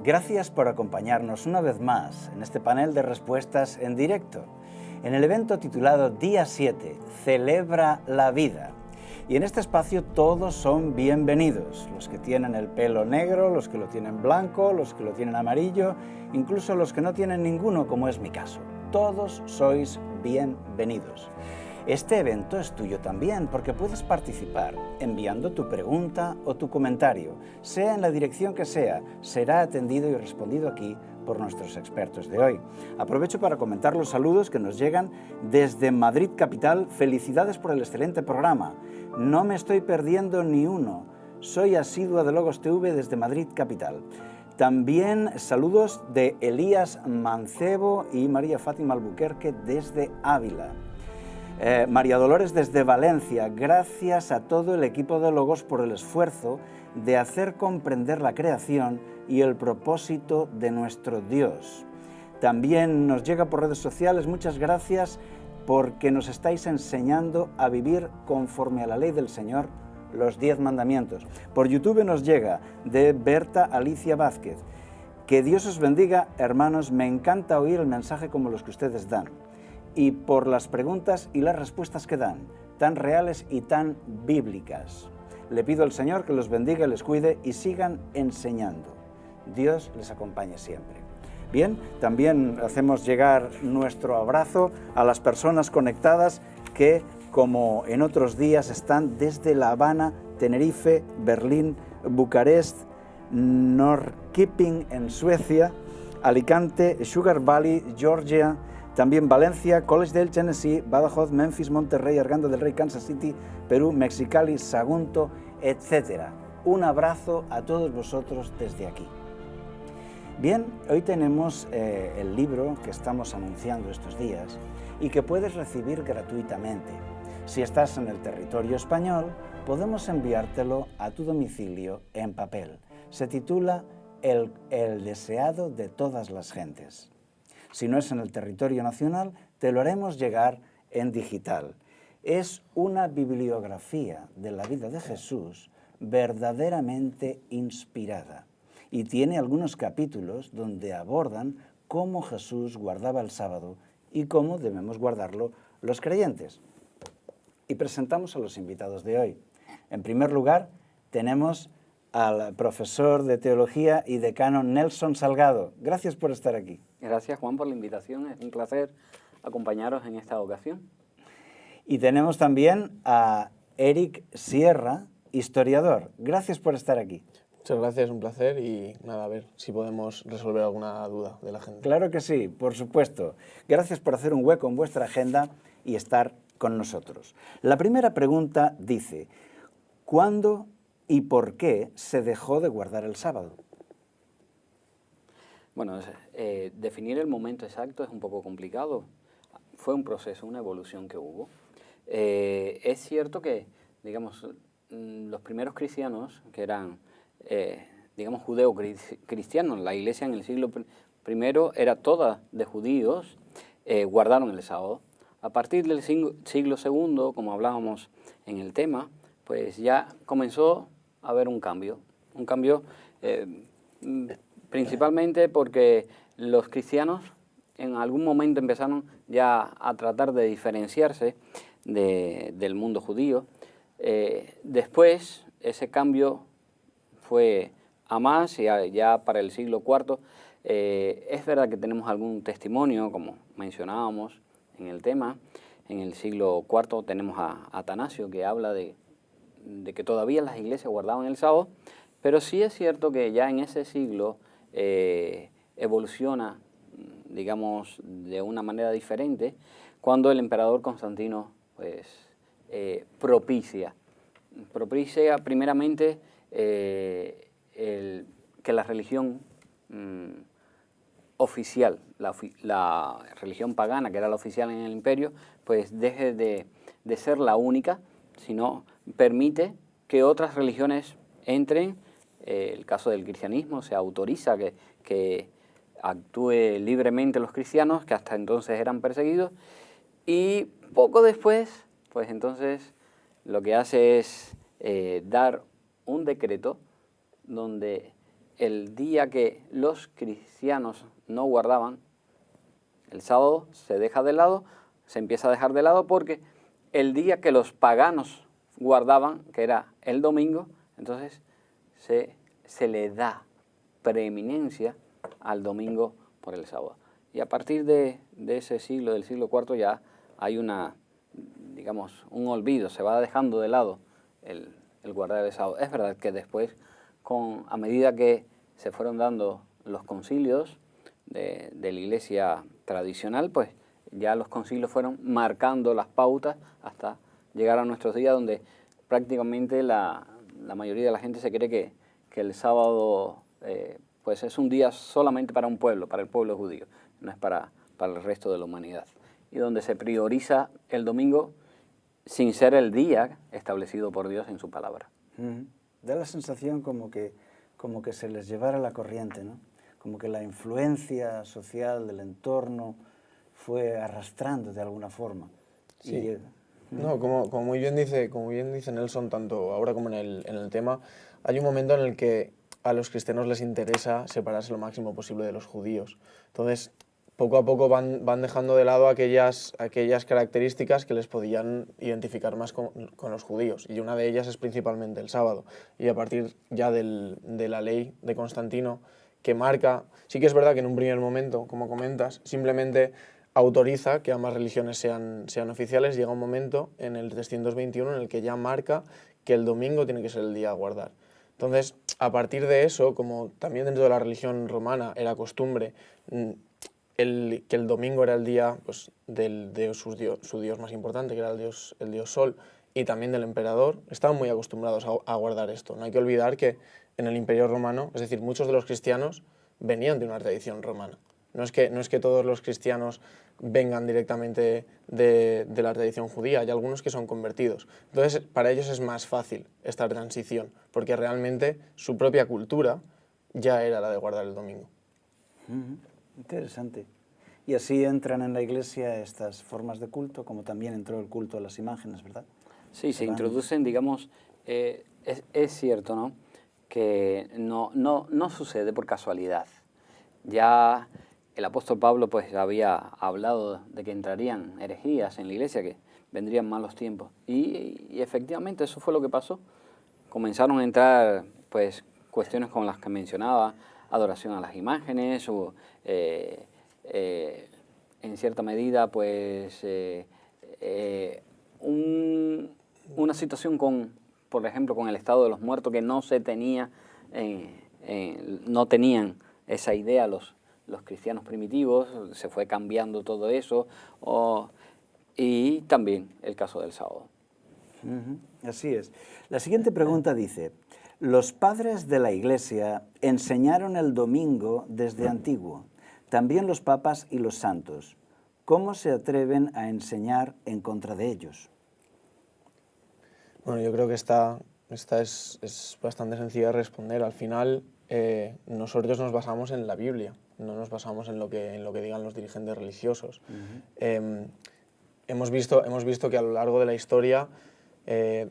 Gracias por acompañarnos una vez más en este panel de respuestas en directo, en el evento titulado Día 7, Celebra la Vida. Y en este espacio todos son bienvenidos, los que tienen el pelo negro, los que lo tienen blanco, los que lo tienen amarillo, incluso los que no tienen ninguno, como es mi caso. Todos sois bienvenidos. Este evento es tuyo también, porque puedes participar enviando tu pregunta o tu comentario, sea en la dirección que sea, será atendido y respondido aquí por nuestros expertos de hoy. Aprovecho para comentar los saludos que nos llegan desde Madrid capital. Felicidades por el excelente programa. No me estoy perdiendo ni uno. Soy asidua de Logos TV desde Madrid capital. También saludos de Elías Mancebo y María Fátima Albuquerque desde Ávila. María Dolores desde Valencia, gracias a todo el equipo de Logos por el esfuerzo de hacer comprender la creación y el propósito de nuestro Dios. También nos llega por redes sociales, muchas gracias porque nos estáis enseñando a vivir conforme a la ley del Señor, los 10 mandamientos. Por YouTube nos llega de Berta Alicia Vázquez. Que Dios os bendiga, hermanos, me encanta oír el mensaje como los que ustedes dan. Y por las preguntas y las respuestas que dan, tan reales y tan bíblicas. Le pido al Señor que los bendiga, les cuide y sigan enseñando. Dios les acompañe siempre. Bien, también hacemos llegar nuestro abrazo a las personas conectadas que, como en otros días, están desde La Habana, Tenerife, Berlín, Bucarest, Norrköping en Suecia, Alicante, Sugar Valley, Georgia, también Valencia, Collegedale, Tennessee, Badajoz, Memphis, Monterrey, Arganda del Rey, Kansas City, Perú, Mexicali, Sagunto, etc. Un abrazo a todos vosotros desde aquí. Bien, hoy tenemos el libro que estamos anunciando estos días y que puedes recibir gratuitamente. Si estás en el territorio español, podemos enviártelo a tu domicilio en papel. Se titula El deseado de todas las gentes. Si no es en el territorio nacional, te lo haremos llegar en digital. Es una bibliografía de la vida de Jesús verdaderamente inspirada y tiene algunos capítulos donde abordan cómo Jesús guardaba el sábado y cómo debemos guardarlo los creyentes. Y presentamos a los invitados de hoy. En primer lugar, tenemos al profesor de Teología y decano Nelson Salgado. Gracias por estar aquí. Gracias, Juan, por la invitación. Es un placer acompañaros en esta ocasión. Y tenemos también a Eric Sierra, historiador. Gracias por estar aquí. Muchas gracias, un placer y nada, a ver si podemos resolver alguna duda de la gente. Claro que sí, por supuesto. Gracias por hacer un hueco en vuestra agenda y estar con nosotros. La primera pregunta dice, ¿cuándo y por qué se dejó de guardar el sábado? Bueno, definir el momento exacto es un poco complicado. Fue un proceso, una evolución que hubo. Es cierto que, digamos, los primeros cristianos, que eran, digamos, judeo-cristianos, la iglesia en el siglo I era toda de judíos, guardaron el sábado. A partir del siglo II, como hablábamos en el tema, pues ya comenzó a haber un cambio principalmente porque los cristianos en algún momento empezaron ya a tratar de diferenciarse del mundo judío. Después ese cambio fue a más y ya para el siglo IV. Es verdad que tenemos algún testimonio, como mencionábamos en el tema. En el siglo IV tenemos a Atanasio, que habla de que todavía las iglesias guardaban el sábado, pero sí es cierto que ya en ese siglo evoluciona, digamos, de una manera diferente, cuando el emperador Constantino pues, propicia primeramente que la religión oficial, la religión pagana, que era la oficial en el imperio, pues deje de ser la única, sino permite que otras religiones entren. El caso del cristianismo, se autoriza que actúe libremente los cristianos, que hasta entonces eran perseguidos, y poco después, pues entonces lo que hace es dar un decreto donde el día que los cristianos no guardaban, el sábado se deja de lado, se empieza a dejar de lado porque el día que los paganos guardaban, que era el domingo, entonces se le da preeminencia al domingo por el sábado. Y a partir de ese siglo, del siglo IV, ya hay digamos, un olvido, se va dejando de lado el guardar el sábado. Es verdad que después, a medida que se fueron dando los concilios de la Iglesia tradicional, pues ya los concilios fueron marcando las pautas hasta llegar a nuestros días, donde prácticamente la mayoría de la gente se cree que el sábado pues es un día solamente para un pueblo, para el pueblo judío, no es para el resto de la humanidad. Y donde se prioriza el domingo sin ser el día establecido por Dios en su palabra. Da la sensación como que se les llevara la corriente, ¿no? Como que la influencia social del entorno fue arrastrando de alguna forma. Sí. No, como muy bien dice Nelson, tanto ahora como en el tema, hay un momento en el que a los cristianos les interesa separarse lo máximo posible de los judíos. Entonces, poco a poco van dejando de lado aquellas características que les podían identificar más con los judíos, y una de ellas es principalmente el sábado. Y a partir ya de la ley de Constantino, que marca, sí que es verdad que en un primer momento, como comentas, simplemente autoriza que ambas religiones sean oficiales, llega un momento en el 321 en el que ya marca que el domingo tiene que ser el día a guardar. Entonces, a partir de eso, como también dentro de la religión romana era costumbre que el domingo era el día pues, de su dios más importante, que era el dios Sol, y también del emperador, estaban muy acostumbrados a guardar esto. No hay que olvidar que en el Imperio Romano, es decir, muchos de los cristianos venían de una tradición romana. No es que todos los cristianos vengan directamente de la tradición judía, hay algunos que son convertidos. Entonces, para ellos es más fácil esta transición, porque realmente su propia cultura ya era la de guardar el domingo. Interesante. Y así entran en la Iglesia estas formas de culto, como también entró el culto a las imágenes, ¿verdad? Sí, se introducen, digamos, es cierto, ¿no?, que no sucede por casualidad. Ya el apóstol Pablo pues había hablado de que entrarían herejías en la Iglesia, que vendrían malos tiempos. Y efectivamente eso fue lo que pasó. Comenzaron a entrar pues cuestiones como las que mencionaba, adoración a las imágenes, o en cierta medida pues una situación por ejemplo, con el estado de los muertos, que no se tenía, no tenían esa idea los cristianos primitivos, se fue cambiando todo eso, y también el caso del sábado. Así es. La siguiente pregunta dice: los padres de la Iglesia enseñaron el domingo desde antiguo, también los papas y los santos. ¿Cómo se atreven a enseñar en contra de ellos? Bueno, yo creo que esta es bastante sencilla de responder. Al final, nosotros nos basamos en la Biblia, no nos basamos en lo que digan los dirigentes religiosos. Hemos visto que a lo largo de la historia de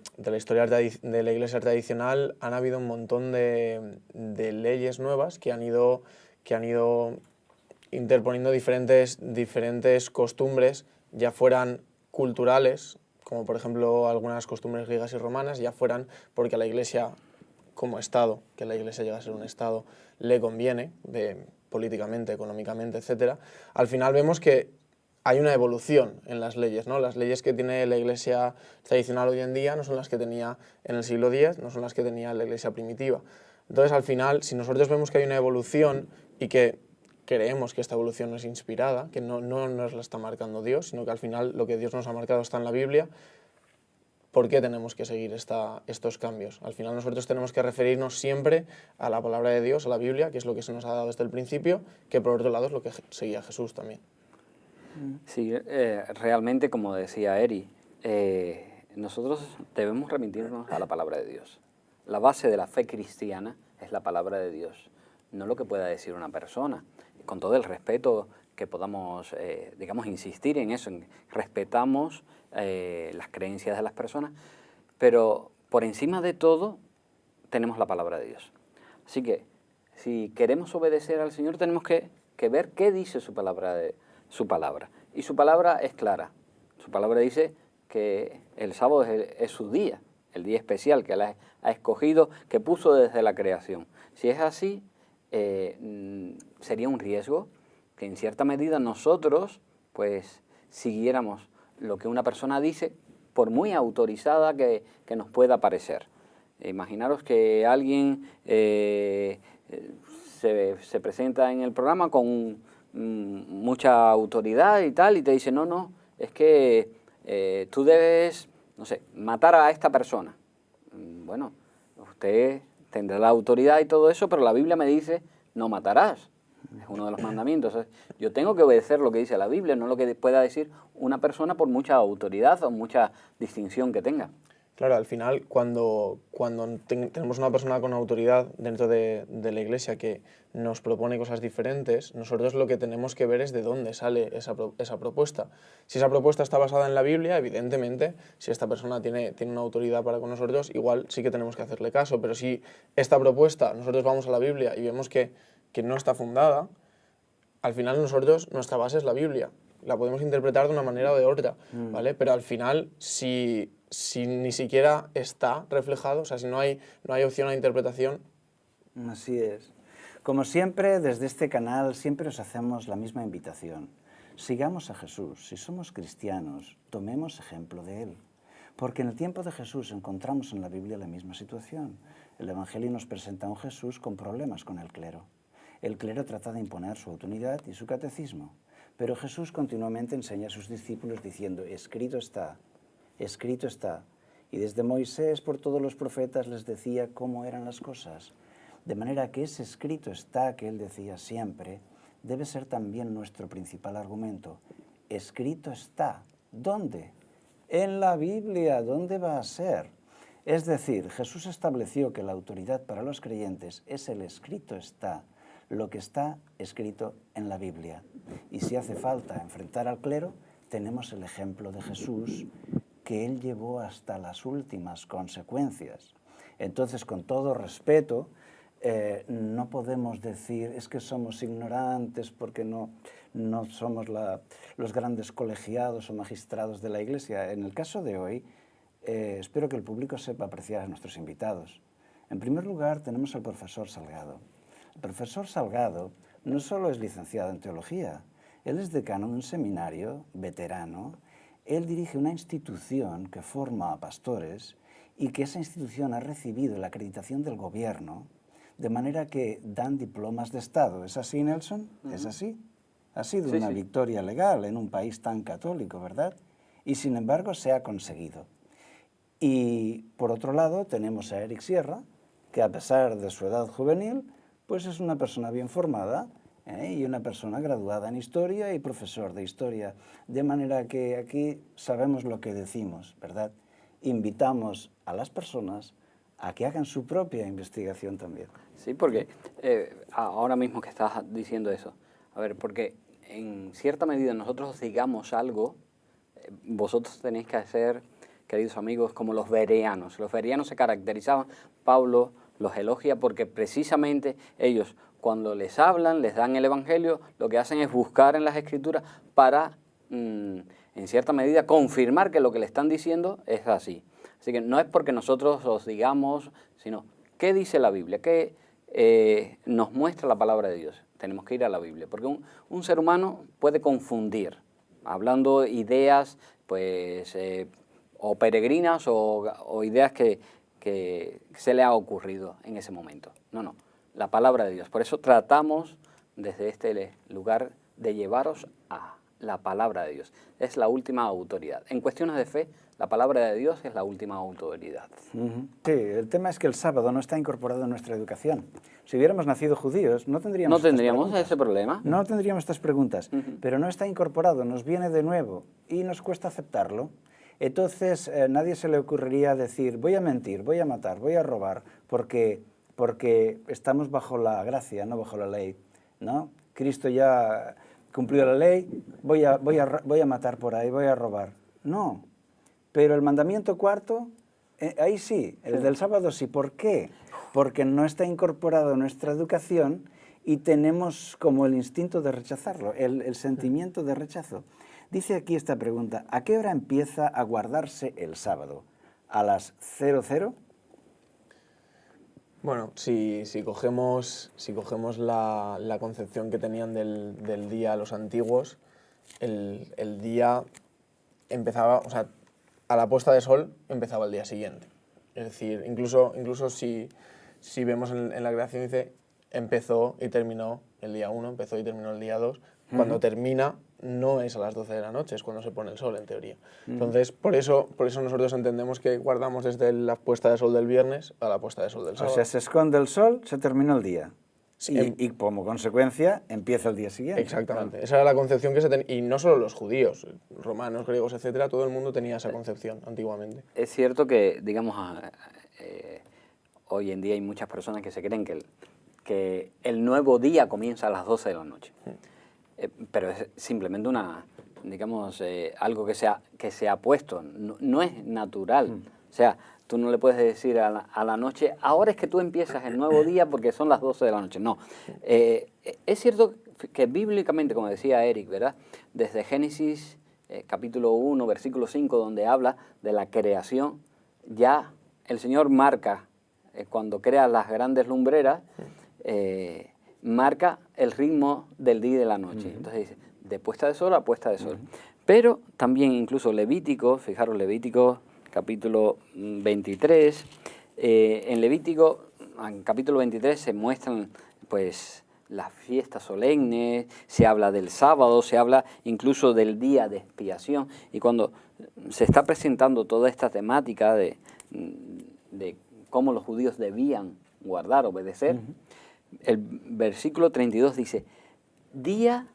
la Iglesia tradicional han habido un montón de leyes nuevas que han ido interponiendo diferentes costumbres, ya fueran culturales, como por ejemplo algunas costumbres griegas y romanas, ya fueran porque a la Iglesia como Estado, que la Iglesia llega a ser un Estado, le conviene, políticamente, económicamente, etc. Al final vemos que hay una evolución en las leyes, ¿no? Las leyes que tiene la Iglesia tradicional hoy en día no son las que tenía en el siglo X, no son las que tenía la Iglesia primitiva. Entonces, al final, si nosotros vemos que hay una evolución y que creemos que esta evolución es inspirada, que no nos la está marcando Dios, sino que al final lo que Dios nos ha marcado está en la Biblia, ¿por qué tenemos que seguir estos cambios? Al final nosotros tenemos que referirnos siempre a la palabra de Dios, a la Biblia, que es lo que se nos ha dado desde el principio, que por otro lado es lo que seguía Jesús también. Sí, realmente, como decía Eri, nosotros debemos remitirnos a la palabra de Dios. La base de la fe cristiana es la palabra de Dios, no lo que pueda decir una persona. Con todo el respeto que podamos, digamos, insistir en eso, respetamos las creencias de las personas, pero por encima de todo tenemos la palabra de Dios. Así que si queremos obedecer al Señor tenemos que ver qué dice su palabra. Y su palabra es clara. Su palabra dice que el sábado es su día, el día especial que Él ha escogido, que puso desde la creación. Si es así, sería un riesgo que en cierta medida nosotros pues siguiéramos lo que una persona dice, por muy autorizada que nos pueda parecer. Imaginaros que alguien se presenta en el programa con mucha autoridad y tal, y te dice, no, es que tú debes, no sé, matar a esta persona. Bueno, usted tendrá la autoridad y todo eso, pero la Biblia me dice, no matarás. Es uno de los mandamientos. Yo tengo que obedecer lo que dice la Biblia, no lo que pueda decir una persona por mucha autoridad o mucha distinción que tenga. Claro, al final, cuando tenemos una persona con autoridad dentro de la Iglesia que nos propone cosas diferentes, nosotros lo que tenemos que ver es de dónde sale esa propuesta. Si esa propuesta está basada en la Biblia, evidentemente, si esta persona tiene una autoridad para con nosotros, igual sí que tenemos que hacerle caso, pero si esta propuesta, nosotros vamos a la Biblia y vemos que no está fundada, al final nuestra base es la Biblia. La podemos interpretar de una manera o de otra, ¿vale? Pero al final, si ni siquiera está reflejado, o sea, si no hay opción a interpretación. Así es. Como siempre, desde este canal siempre os hacemos la misma invitación. Sigamos a Jesús. Si somos cristianos, tomemos ejemplo de Él. Porque en el tiempo de Jesús encontramos en la Biblia la misma situación. El Evangelio nos presenta a un Jesús con problemas con el clero. El clero trata de imponer su autoridad y su catecismo. Pero Jesús continuamente enseña a sus discípulos diciendo, escrito está. Y desde Moisés por todos los profetas les decía cómo eran las cosas. De manera que ese escrito está que él decía siempre debe ser también nuestro principal argumento. Escrito está. ¿Dónde? En la Biblia. ¿Dónde va a ser? Es decir, Jesús estableció que la autoridad para los creyentes es el escrito está, lo que está escrito en la Biblia. Y si hace falta enfrentar al clero, tenemos el ejemplo de Jesús, que él llevó hasta las últimas consecuencias. Entonces, con todo respeto, no podemos decir es que somos ignorantes porque no somos los grandes colegiados o magistrados de la Iglesia. En el caso de hoy, espero que el público sepa apreciar a nuestros invitados. En primer lugar, tenemos al profesor Salgado. El profesor Salgado no solo es licenciado en teología, él es decano de un seminario veterano. Él dirige una institución que forma a pastores y que esa institución ha recibido la acreditación del gobierno, de manera que dan diplomas de Estado. ¿Es así, Nelson? ¿Es así? Ha sido una victoria legal en un país tan católico, ¿verdad? Y sin embargo se ha conseguido. Y por otro lado tenemos a Eric Sierra, que a pesar de su edad juvenil, pues es una persona bien formada, y una persona graduada en Historia y profesor de Historia. De manera que aquí sabemos lo que decimos, ¿verdad? Invitamos a las personas a que hagan su propia investigación también. Sí, porque ahora mismo que estás diciendo eso, a ver, porque en cierta medida nosotros digamos algo, vosotros tenéis que hacer, queridos amigos, como los bereanos. Los bereanos se caracterizaban, Pablo los elogia porque precisamente ellos, cuando les hablan, les dan el Evangelio, lo que hacen es buscar en las Escrituras para, en cierta medida, confirmar que lo que le están diciendo es así. Así que no es porque nosotros os digamos, sino ¿qué dice la Biblia? ¿Qué nos muestra la palabra de Dios? Tenemos que ir a la Biblia, porque un ser humano puede confundir, hablando ideas, pues, o peregrinas o ideas que se le ha ocurrido en ese momento. No, la palabra de Dios. Por eso tratamos desde este lugar de llevaros a la palabra de Dios. Es la última autoridad. En cuestiones de fe, la palabra de Dios es la última autoridad. Sí, el tema es que el sábado no está incorporado en nuestra educación. Si hubiéramos nacido judíos, no tendríamos ese problema. No tendríamos estas preguntas, pero no está incorporado, nos viene de nuevo y nos cuesta aceptarlo. Entonces, nadie se le ocurriría decir, voy a mentir, voy a matar, voy a robar, porque estamos bajo la gracia, no bajo la ley, ¿no? Cristo ya cumplió la ley, voy a matar por ahí, voy a robar. No, pero el mandamiento cuarto Ahí sí, el del sábado sí. ¿Por qué? Porque no está incorporado en nuestra educación y tenemos como el instinto de rechazarlo, el sentimiento de rechazo. Dice aquí esta pregunta, ¿a qué hora empieza a guardarse el sábado? ¿A las 00? Bueno, si cogemos la concepción que tenían del día los antiguos, el día empezaba, o sea, a la puesta de sol empezaba el día siguiente. Es decir, incluso si vemos en la creación dice empezó y terminó el día 1, empezó y terminó el día 2. Cuando termina no es a las 12 de la noche, es cuando se pone el sol en teoría. Entonces, por eso nosotros entendemos que guardamos desde la puesta de sol del viernes a la puesta de sol del sábado. O sea, se esconde el sol, se terminó el día. Sí, Y como consecuencia empieza el día siguiente. Exactamente. Claro. Esa era la concepción que se tenía. Y no solo los judíos, romanos, griegos, etcétera, todo el mundo tenía esa concepción antiguamente. Es cierto que, digamos, hoy en día hay muchas personas que se creen que el nuevo día comienza a las 12 de la noche. Pero es simplemente digamos, algo que se ha puesto, no es natural. O sea, tú no le puedes decir a la noche, ahora es que tú empiezas el nuevo día porque son las 12 de la noche. No. Es cierto que bíblicamente, como decía Eric, ¿verdad? Desde Génesis capítulo 1, versículo 5, donde habla de la creación, ya el Señor marca, cuando crea las grandes lumbreras, marca el ritmo del día y de la noche. Entonces dice, de puesta de sol a puesta de sol. Pero también incluso Levítico, fijaros, Levítico capítulo 23, en Levítico, en capítulo 23 se muestran pues las fiestas solemnes, se habla del sábado, se habla incluso del día de expiación. Y cuando se está presentando toda esta temática de cómo los judíos debían guardar, obedecer, el versículo 32 dice, día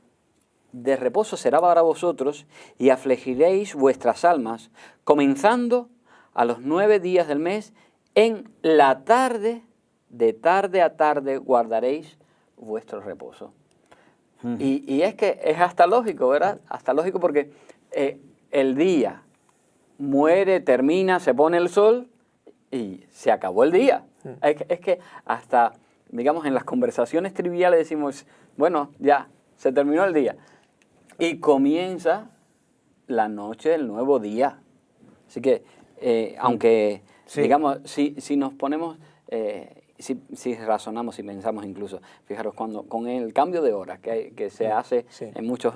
de reposo será para vosotros y afligiréis vuestras almas, comenzando a los 9 días del mes, en la tarde, de tarde a tarde guardaréis vuestro reposo. Y es que es hasta lógico, ¿verdad? Hasta lógico porque el día muere, termina, se pone el sol y se acabó el día. Es que hasta, digamos, en las conversaciones triviales decimos, bueno, ya, se terminó el día. Y comienza la noche del nuevo día. Así que, aunque, digamos, si nos ponemos, si razonamos y pensamos incluso, fijaros, con el cambio de hora que se hace en muchos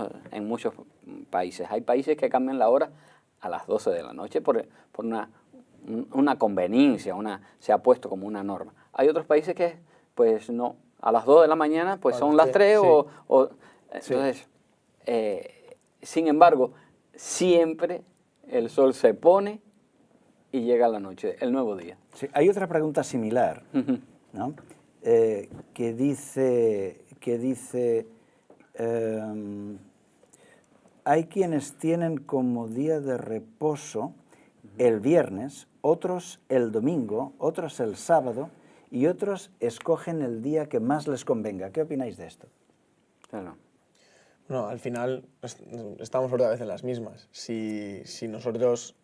países. Hay países que cambian la hora a las 12 de la noche por una conveniencia, se ha puesto como una norma. Hay otros países que, pues no, a las 2 de la mañana pues son las 3 entonces, sin embargo, siempre el sol se pone y llega la noche, el nuevo día. Sí, hay otra pregunta similar, ¿no? Que dice hay quienes tienen como día de reposo el viernes, otros el domingo, otros el sábado y otros escogen el día que más les convenga. ¿Qué opináis de esto? Claro. No, al final estamos otra vez en las mismas. Si nosotros...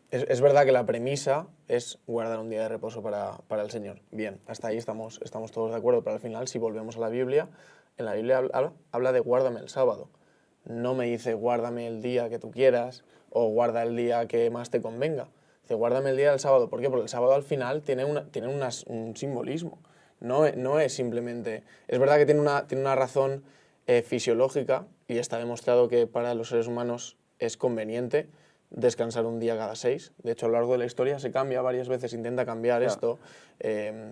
Es verdad que la premisa es guardar un día de reposo para el Señor. Bien, hasta ahí estamos todos de acuerdo, pero al final, si volvemos a la Biblia, en la Biblia habla de guárdame el sábado. No me dice guárdame el día que tú quieras o guarda el día que más te convenga. Dice guárdame el día del sábado. ¿Por qué? Porque el sábado al final tiene un simbolismo. No es simplemente... Es verdad que tiene una razón fisiológica y está demostrado que para los seres humanos es conveniente descansar un día cada 6. De hecho, a lo largo de la historia se cambia varias veces, se intenta cambiar esto.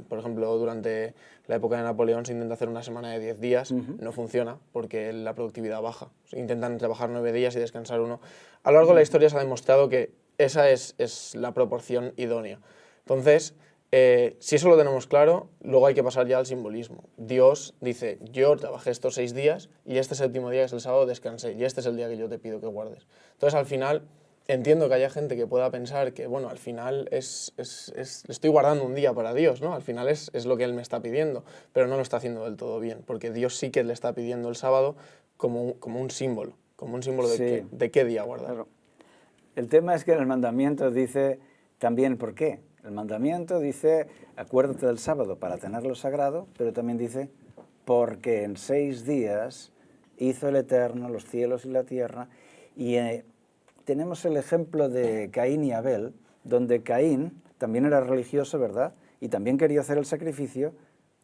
Por ejemplo, durante la época de Napoleón se intenta hacer una semana de 10 días, no funciona porque la productividad baja. Intentan trabajar 9 días y descansar 1. A lo largo de la historia se ha demostrado que esa es la proporción idónea. Entonces, si eso lo tenemos claro, luego hay que pasar ya al simbolismo. Dios dice, yo trabajé estos 6 días y este 7.º día, que es el sábado, descansé y este es el día que yo te pido que guardes. Entonces, al final... Entiendo que haya gente que pueda pensar que, bueno, al final le estoy guardando un día para Dios, ¿no? Al final es lo que Él me está pidiendo, pero no lo está haciendo del todo bien, porque Dios sí que le está pidiendo el sábado como un símbolo de qué día guardar. Claro. El tema es que en el mandamiento dice también por qué. El mandamiento dice, acuérdate del sábado para tenerlo sagrado, pero también dice, porque en 6 días hizo el Eterno los cielos y la tierra. Y tenemos el ejemplo de Caín y Abel, donde Caín también era religioso, ¿verdad? Y también quería hacer el sacrificio,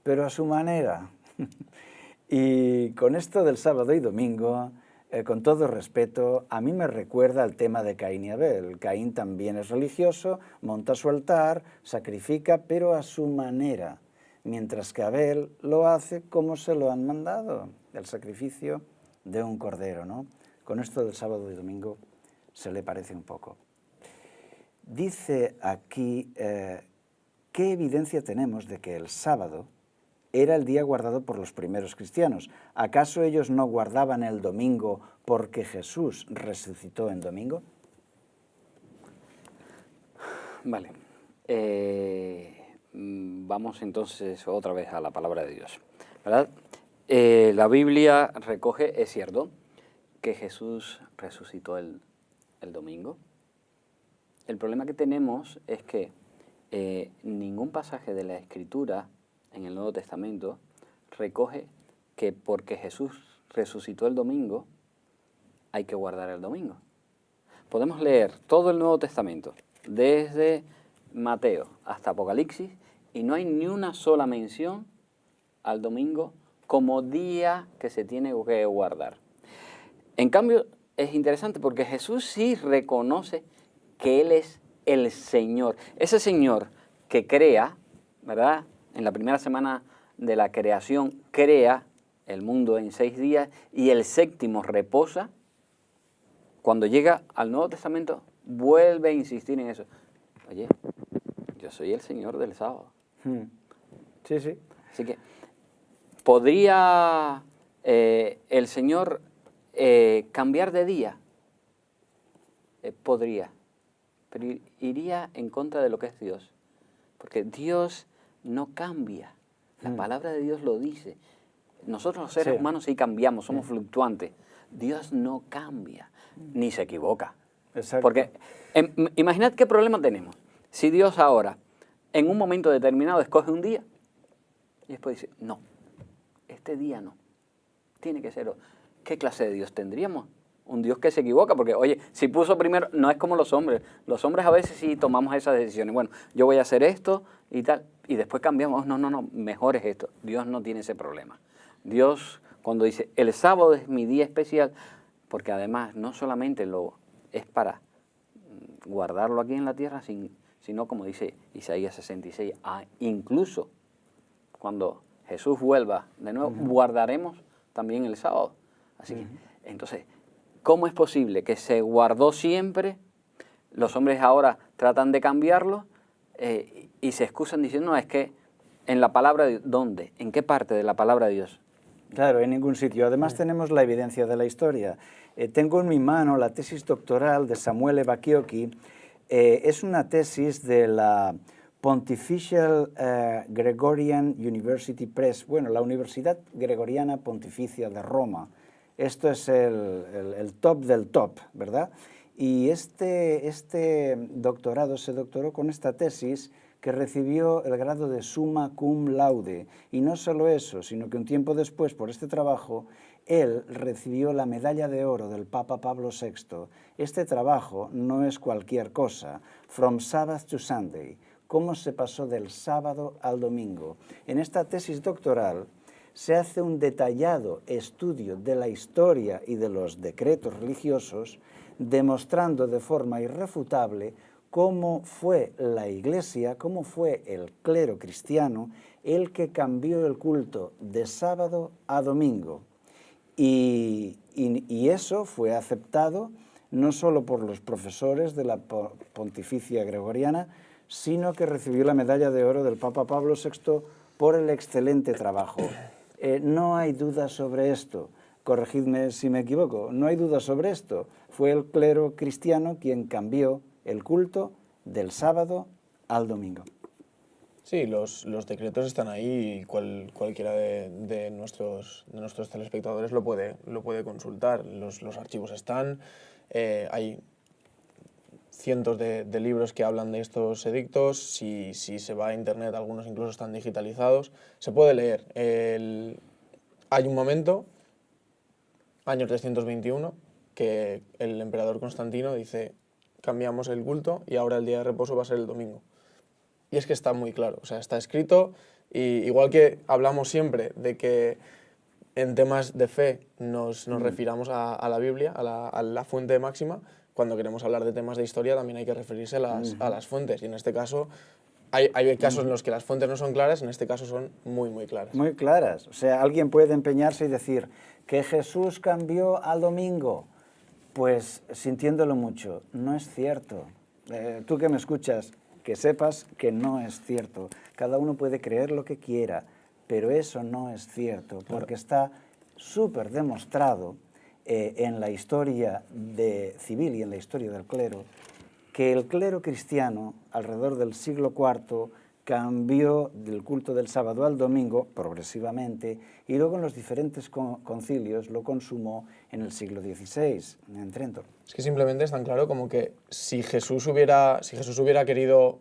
pero a su manera. Y con esto del sábado y domingo, con todo respeto, a mí me recuerda al tema de Caín y Abel. Caín también es religioso, monta su altar, sacrifica, pero a su manera, mientras que Abel lo hace como se lo han mandado, el sacrificio de un cordero, ¿no? Con esto del sábado y domingo se le parece un poco. Dice aquí, ¿qué evidencia tenemos de que el sábado era el día guardado por los primeros cristianos? ¿Acaso ellos no guardaban el domingo porque Jesús resucitó en domingo? Vale. Vamos entonces otra vez a la palabra de Dios, ¿verdad? La Biblia recoge, es cierto, que Jesús resucitó el domingo. El problema que tenemos es que ningún pasaje de la Escritura en el Nuevo Testamento recoge que porque Jesús resucitó el domingo, hay que guardar el domingo. Podemos leer todo el Nuevo Testamento, desde Mateo hasta Apocalipsis, y no hay ni una sola mención al domingo como día que se tiene que guardar. En cambio, es interesante porque Jesús sí reconoce que Él es el Señor. Ese Señor que crea, ¿verdad? En la primera semana de la creación, crea el mundo en 6 días y el séptimo reposa. Cuando llega al Nuevo Testamento, vuelve a insistir en eso. Oye, yo soy el Señor del sábado. Sí, sí. Así que, ¿podría el Señor cambiar de día? Podría, pero iría en contra de lo que es Dios. Porque Dios no cambia. La palabra de Dios lo dice. Nosotros los seres humanos sí cambiamos, somos fluctuantes. Dios no cambia, ni se equivoca. Exacto. Porque imaginad qué problema tenemos. Si Dios ahora, en un momento determinado, escoge un día y después dice, no, este día no, tiene que ser otro. ¿Qué clase de Dios tendríamos? Un Dios que se equivoca, porque, oye, si puso primero, no es como los hombres. Los hombres a veces sí tomamos esas decisiones. Bueno, yo voy a hacer esto y tal, y después cambiamos. No, mejor es esto. Dios no tiene ese problema. Dios, cuando dice, el sábado es mi día especial, porque además no solamente es para guardarlo aquí en la tierra, sino como dice Isaías 66, incluso cuando Jesús vuelva de nuevo, guardaremos también el sábado. Así que, entonces, ¿cómo es posible que se guardó siempre? Los hombres ahora tratan de cambiarlo y se excusan diciendo, no, es que en la palabra de Dios, ¿dónde? ¿En qué parte de la palabra de Dios? Claro, en ningún sitio. Además tenemos la evidencia de la historia. Tengo en mi mano la tesis doctoral de Samuele Bacchiocchi. Es una tesis de la Pontifical Gregorian University Press, bueno, la Universidad Gregoriana Pontificia de Roma. Esto es el top del top, ¿verdad? Y este doctorado se doctoró con esta tesis que recibió el grado de summa cum laude. Y no solo eso, sino que un tiempo después, por este trabajo, él recibió la medalla de oro del Papa Pablo VI. Este trabajo no es cualquier cosa. From Sabbath to Sunday. Cómo se pasó del sábado al domingo. En esta tesis doctoral se hace un detallado estudio de la historia y de los decretos religiosos, demostrando de forma irrefutable cómo fue la Iglesia, cómo fue el clero cristiano el que cambió el culto de sábado a domingo. Y eso fue aceptado no solo por los profesores de la Pontificia Gregoriana, sino que recibió la medalla de oro del Papa Pablo VI por el excelente trabajo. No hay duda sobre esto. Corregidme si me equivoco. No hay duda sobre esto. Fue el clero cristiano quien cambió el culto del sábado al domingo. Sí, los decretos están ahí y cualquiera de nuestros telespectadores lo puede consultar. Los archivos están, hay cientos de libros que hablan de estos edictos. Si se va a internet, algunos incluso están digitalizados. Se puede leer. Hay un momento, año 321, que el emperador Constantino dice: cambiamos el culto y ahora el día de reposo va a ser el domingo. Y es que está muy claro, o sea, está escrito, y igual que hablamos siempre de que en temas de fe nos refiramos a la Biblia, a la fuente máxima, cuando queremos hablar de temas de historia también hay que referirse a las fuentes. Y en este caso hay casos en los que las fuentes no son claras, en este caso son muy, muy claras. Muy claras. O sea, alguien puede empeñarse y decir que Jesús cambió al domingo. Pues sintiéndolo mucho, no es cierto. Tú que me escuchas, que sepas que no es cierto. Cada uno puede creer lo que quiera, pero eso no es cierto, porque está súper demostrado en la historia civil y en la historia del clero, que el clero cristiano, alrededor del siglo IV, cambió del culto del sábado al domingo progresivamente, y luego en los diferentes concilios lo consumó en el siglo XVI, en Trento. Es que simplemente es tan claro como que si Jesús hubiera querido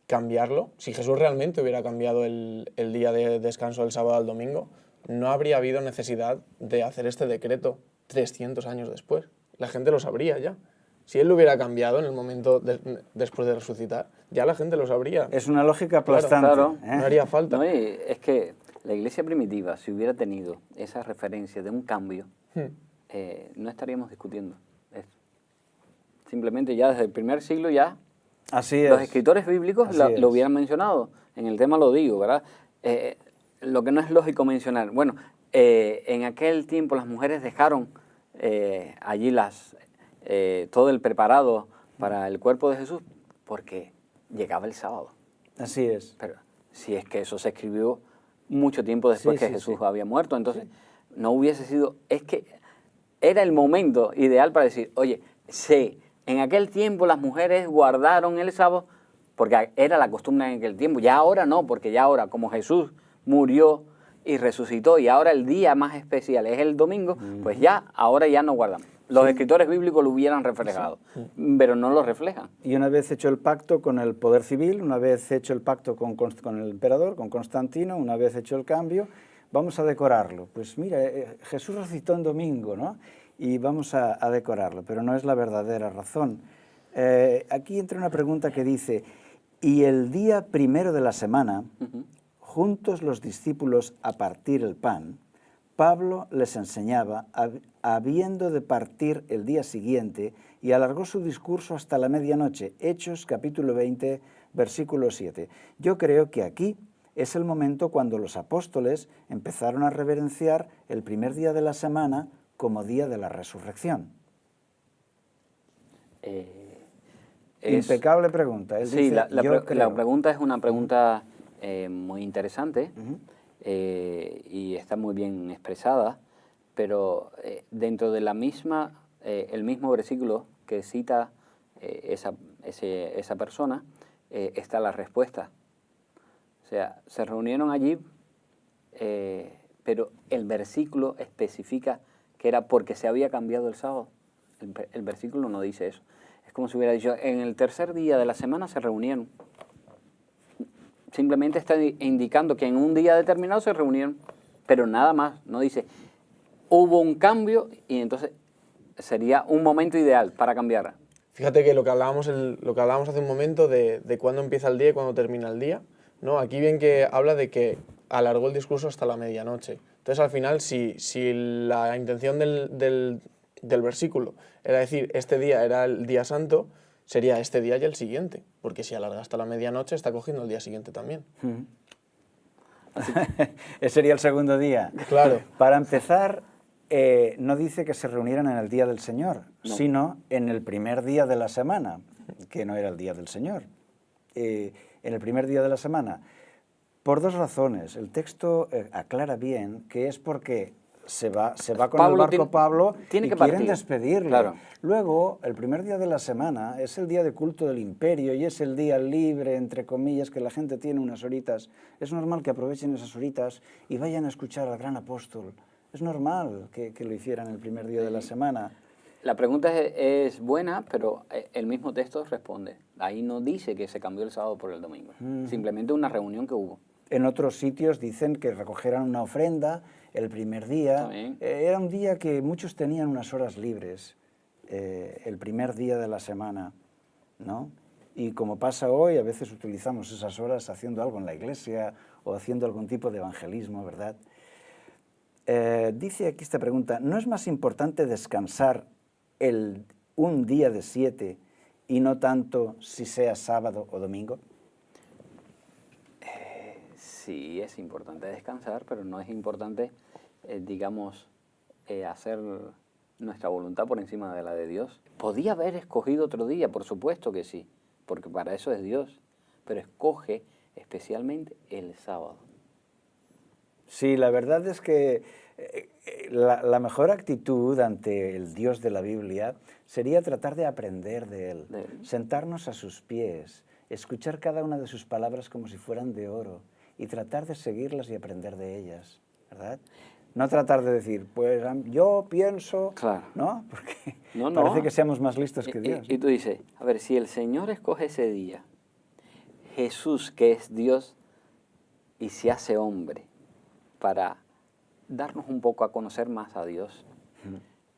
cambiarlo, si Jesús realmente hubiera cambiado el día de descanso del sábado al domingo, no habría habido necesidad de hacer este decreto 300 años después. La gente lo sabría ya. Si él lo hubiera cambiado en el momento después de resucitar, ya la gente lo sabría. Es una lógica aplastante. Claro. No haría falta. No, es que la iglesia primitiva, si hubiera tenido esa referencia de un cambio, no estaríamos discutiendo esto. Simplemente ya desde el primer siglo ya Así es. los escritores bíblicos lo hubieran mencionado. En el tema lo digo, ¿verdad? Lo que no es lógico mencionar. Bueno, en aquel tiempo las mujeres dejaron allí todo el preparado para el cuerpo de Jesús porque llegaba el sábado. Así es. Pero si es que eso se escribió mucho tiempo después que Jesús había muerto, entonces no hubiese sido... Es que era el momento ideal para decir, oye, sí, en aquel tiempo las mujeres guardaron el sábado porque era la costumbre en aquel tiempo. Ya ahora no, porque ya ahora, como Jesús murió y resucitó y ahora el día más especial es el domingo, pues ya, ahora ya no guardamos. Los escritores bíblicos lo hubieran reflejado, pero no lo reflejan. Y una vez hecho el pacto con el poder civil, una vez hecho el pacto con el emperador, con Constantino, una vez hecho el cambio, vamos a decorarlo. Pues mira, Jesús resucitó en domingo, ¿no? Y vamos a decorarlo, pero no es la verdadera razón. Aquí entra una pregunta que dice, ¿y el día primero de la semana, juntos los discípulos a partir el pan, Pablo les enseñaba, habiendo de partir el día siguiente, y alargó su discurso hasta la medianoche? Hechos capítulo 20, versículo 7. Yo creo que aquí es el momento cuando los apóstoles empezaron a reverenciar el primer día de la semana como día de la resurrección. Impecable pregunta. Él sí, dice, la pregunta es una pregunta muy interesante. Y está muy bien expresada, pero dentro de la misma, el mismo versículo que cita esa persona, está la respuesta. O sea, se reunieron allí, pero el versículo especifica que era porque se había cambiado el sábado. El versículo no dice eso. Es como si hubiera dicho, en el tercer día de la semana se reunieron. Simplemente está indicando que en un día determinado se reunieron, pero nada más. No dice, hubo un cambio y entonces sería un momento ideal para cambiar. Fíjate que lo que hablábamos hace un momento de cuándo empieza el día y cuándo termina el día, ¿no? Aquí bien que habla de que alargó el discurso hasta la medianoche. Entonces al final, si la intención del versículo era decir este día era el día santo, sería este día y el siguiente, porque si alarga hasta la medianoche está cogiendo el día siguiente también. Ese sería el segundo día. Claro. Para empezar, no dice que se reunieran en el día del Señor, sino en el primer día de la semana, que no era el día del Señor. En el primer día de la semana, por dos razones. El texto aclara bien que es porque se va con el barco Pablo y quieren despedirle. Claro. Luego, el primer día de la semana es el día de culto del imperio y es el día libre, entre comillas, que la gente tiene unas horitas. Es normal que aprovechen esas horitas y vayan a escuchar al gran apóstol. Es normal que lo hicieran el primer día de la semana. La pregunta es buena, pero el mismo texto responde. Ahí no dice que se cambió el sábado por el domingo. Simplemente una reunión que hubo. En otros sitios dicen que recogieran una ofrenda el primer día. También. Era un día que muchos tenían unas horas libres, el primer día de la semana, ¿no? Y como pasa hoy, a veces utilizamos esas horas haciendo algo en la iglesia o haciendo algún tipo de evangelismo, ¿verdad? Dice aquí esta pregunta, ¿no es más importante descansar un día de 7 y no tanto si sea sábado o domingo? Sí, es importante descansar, pero no es importante, digamos, hacer nuestra voluntad por encima de la de Dios. Podía haber escogido otro día, por supuesto que sí, porque para eso es Dios, pero escoge especialmente el sábado. Sí, la verdad es que la mejor actitud ante el Dios de la Biblia sería tratar de aprender de Él, sentarnos a sus pies, escuchar cada una de sus palabras como si fueran de oro y tratar de seguirlas y aprender de ellas, ¿verdad? No tratar de decir, pues yo pienso, claro. ¿no? Porque No. parece que seamos más listos que Dios. Y tú dices, a ver, si el Señor escoge ese día, Jesús, que es Dios, y se hace hombre para darnos un poco a conocer más a Dios,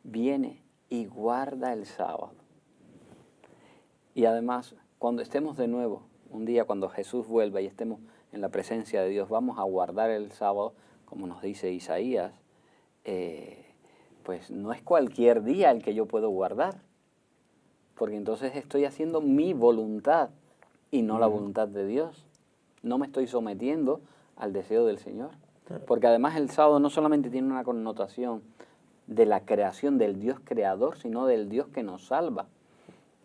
viene y guarda el sábado. Y además, cuando estemos de nuevo, un día cuando Jesús vuelva y estemos en la presencia de Dios, vamos a guardar el sábado, como nos dice Isaías, pues no es cualquier día el que yo puedo guardar, porque entonces estoy haciendo mi voluntad y no la voluntad de Dios. No me estoy sometiendo al deseo del Señor. Porque además el sábado no solamente tiene una connotación de la creación del Dios creador, sino del Dios que nos salva.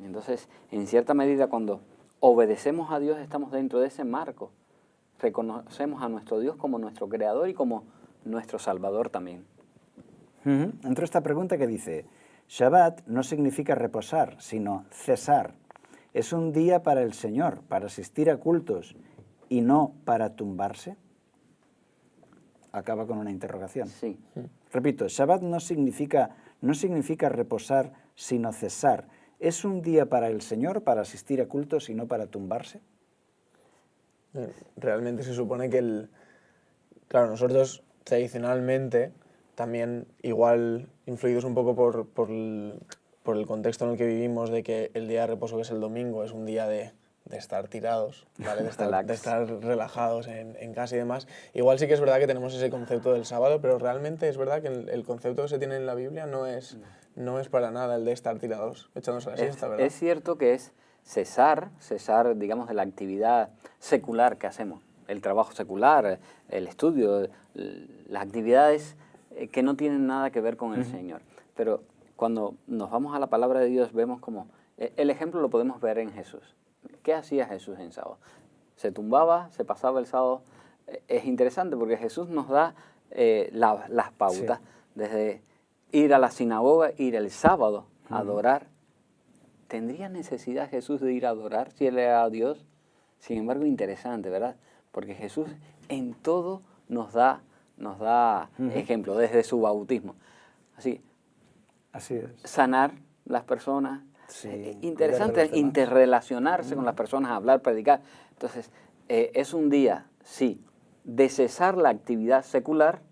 Entonces, en cierta medida, cuando obedecemos a Dios, estamos dentro de ese marco. Reconocemos a nuestro Dios como nuestro creador y como nuestro salvador también. Entró esta pregunta que dice, Shabbat no significa reposar, sino cesar. Es un día para el Señor, para asistir a cultos y no para tumbarse. Acaba con una interrogación. Sí. Repito, Shabbat no significa reposar, sino cesar. ¿Es un día para el Señor, para asistir a cultos y no para tumbarse? Realmente se supone que claro, nosotros tradicionalmente, también igual influidos un poco por el contexto en el que vivimos, de que el día de reposo, que es el domingo, es un día de estar tirados, ¿vale? de estar relajados en casa y demás. Igual sí que es verdad que tenemos ese concepto del sábado, pero realmente es verdad que el concepto que se tiene en la Biblia no es para nada el de estar tirados, echándose la siesta, ¿verdad? Es cierto que es cesar, digamos, de la actividad secular que hacemos, el trabajo secular, el estudio, las actividades que no tienen nada que ver con el Señor. Pero cuando nos vamos a la palabra de Dios, vemos como el ejemplo lo podemos ver en Jesús. ¿Qué hacía Jesús en sábado? Se tumbaba, se pasaba el sábado. Es interesante porque Jesús nos da las pautas, desde ir a la sinagoga, ir el sábado a adorar. ¿Tendría necesidad Jesús de ir a adorar si Él era Dios? Sin embargo, interesante, ¿verdad? Porque Jesús en todo nos da ejemplo, desde su bautismo. Así es. Sanar las personas. Sí, interesante interrelacionarse con las personas, hablar, predicar. Entonces, es un día, sí, de cesar la actividad secular,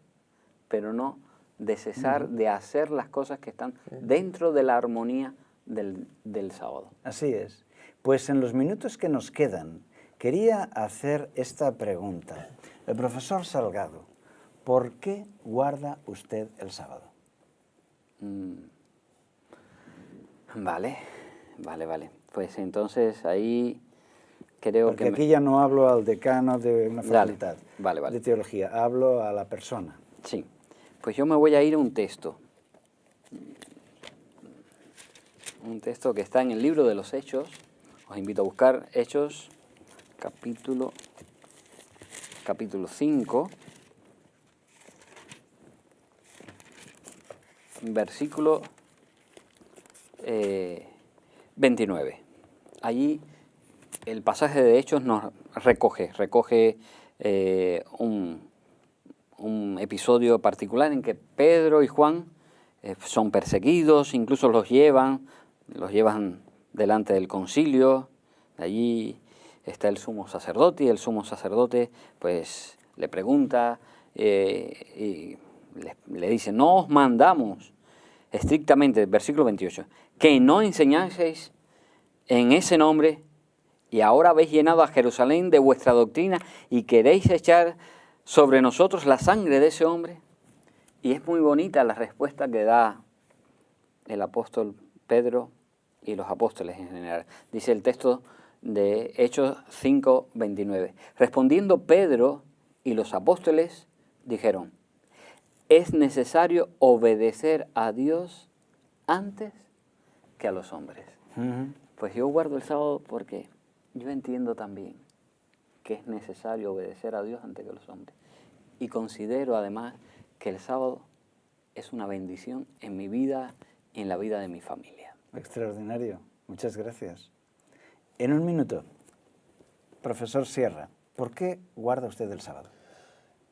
pero no de cesar de hacer las cosas que están dentro de la armonía del sábado. Así es. Pues en los minutos que nos quedan, quería hacer esta pregunta. El profesor Salgado, ¿por qué guarda usted el sábado? Vale. Pues entonces ahí creo Porque que... aquí ya no hablo al decano de una facultad Vale. de teología, hablo a la persona. Sí, pues yo me voy a ir a un texto. Un texto que está en el libro de los Hechos. Os invito a buscar Hechos, capítulo 5, versículo 29. Allí el pasaje de Hechos nos recoge un episodio particular en que Pedro y Juan son perseguidos, incluso los llevan delante del concilio. Allí está el sumo sacerdote, y el sumo sacerdote pues le pregunta y le dice: no os mandamos estrictamente, versículo 28, que no enseñaseis en ese nombre, y ahora habéis llenado a Jerusalén de vuestra doctrina y queréis echar sobre nosotros la sangre de ese hombre. Y es muy bonita la respuesta que da el apóstol Pedro y los apóstoles en general. Dice el texto de Hechos 5:29. Respondiendo Pedro y los apóstoles dijeron: es necesario obedecer a Dios antes que a los hombres. Pues yo guardo el sábado porque yo entiendo también que es necesario obedecer a Dios antes que a los hombres. Y considero además que el sábado es una bendición en mi vida y en la vida de mi familia. Extraordinario. Muchas gracias. En un minuto, profesor Sierra, ¿por qué guarda usted el sábado?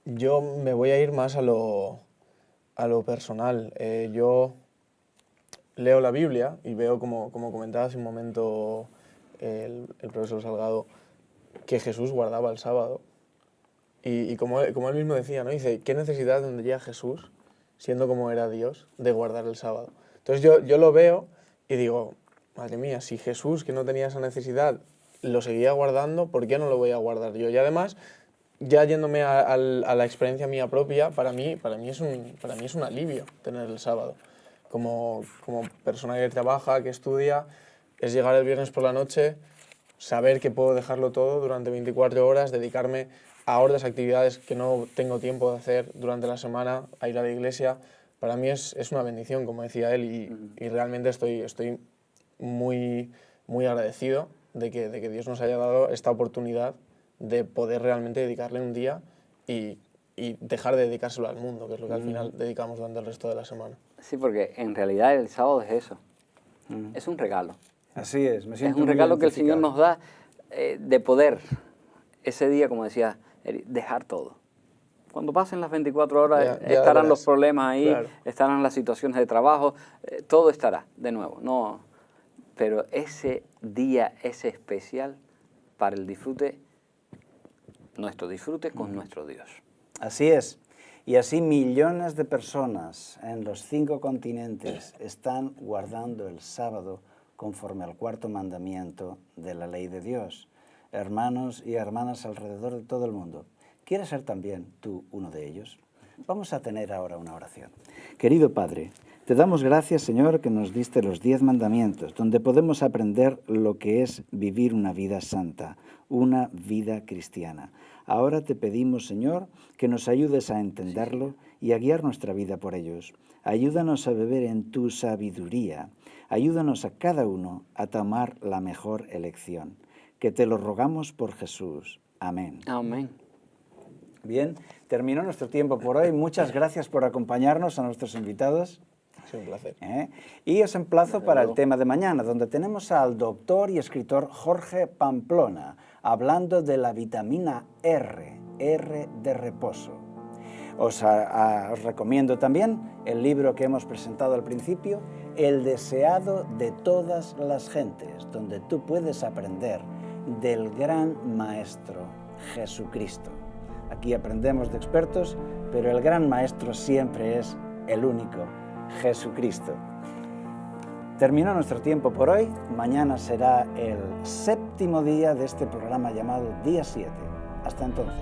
Yo me voy a ir más a lo personal. Yo leo la Biblia y veo, como comentaba hace un momento el profesor Salgado, que Jesús guardaba el sábado. Y como él mismo decía, ¿no? Dice, ¿qué necesidad tendría Jesús, siendo como era Dios, de guardar el sábado? Entonces yo lo veo y digo, madre mía, si Jesús, que no tenía esa necesidad, lo seguía guardando, ¿por qué no lo voy a guardar yo? Y además, ya yéndome a la experiencia mía propia, para mí es un alivio tener el sábado. Como persona que trabaja, que estudia, es llegar el viernes por la noche, saber que puedo dejarlo todo durante 24 horas, dedicarme a otras actividades que no tengo tiempo de hacer durante la semana, a ir a la iglesia. Para mí es una bendición, como decía él, y realmente estoy muy, muy agradecido de que Dios nos haya dado esta oportunidad de poder realmente dedicarle un día y dejar de dedicárselo al mundo, que es lo que al final dedicamos durante el resto de la semana. Sí, porque en realidad el sábado es eso, es un regalo. Así es, me siento Es un muy regalo que el Señor identificado. nos da de poder ese día, como decía Eric, dejar todo. Cuando pasen las 24 horas Ya estarán verás. los problemas ahí, Claro. estarán las situaciones de trabajo, todo estará de nuevo. No, pero ese día es especial para el disfrute, nuestro disfrute con nuestro Dios. Así es. Y así millones de personas en los 5 continentes están guardando el sábado conforme al 4º mandamiento de la ley de Dios. Hermanos y hermanas alrededor de todo el mundo, ¿quieres ser también tú uno de ellos? Vamos a tener ahora una oración. Querido Padre, te damos gracias, Señor, que nos diste los 10 mandamientos, donde podemos aprender lo que es vivir una vida santa, una vida cristiana. Ahora te pedimos, Señor, que nos ayudes a entenderlo y a guiar nuestra vida por ellos. Ayúdanos a beber en tu sabiduría. Ayúdanos a cada uno a tomar la mejor elección. Que te lo rogamos por Jesús. Amén. Amén. Bien, terminó nuestro tiempo por hoy. Muchas gracias por acompañarnos, a nuestros invitados. Ha sido un placer. Y os emplazo para el tema de mañana, donde tenemos al doctor y escritor Jorge Pamplona, hablando de la vitamina R de reposo. Os recomiendo también el libro que hemos presentado al principio, El deseado de todas las gentes, donde tú puedes aprender del gran maestro Jesucristo. Aquí aprendemos de expertos, pero el gran maestro siempre es el único, Jesucristo. Terminó nuestro tiempo por hoy. Mañana será el 7º día de este programa llamado Día 7. Hasta entonces.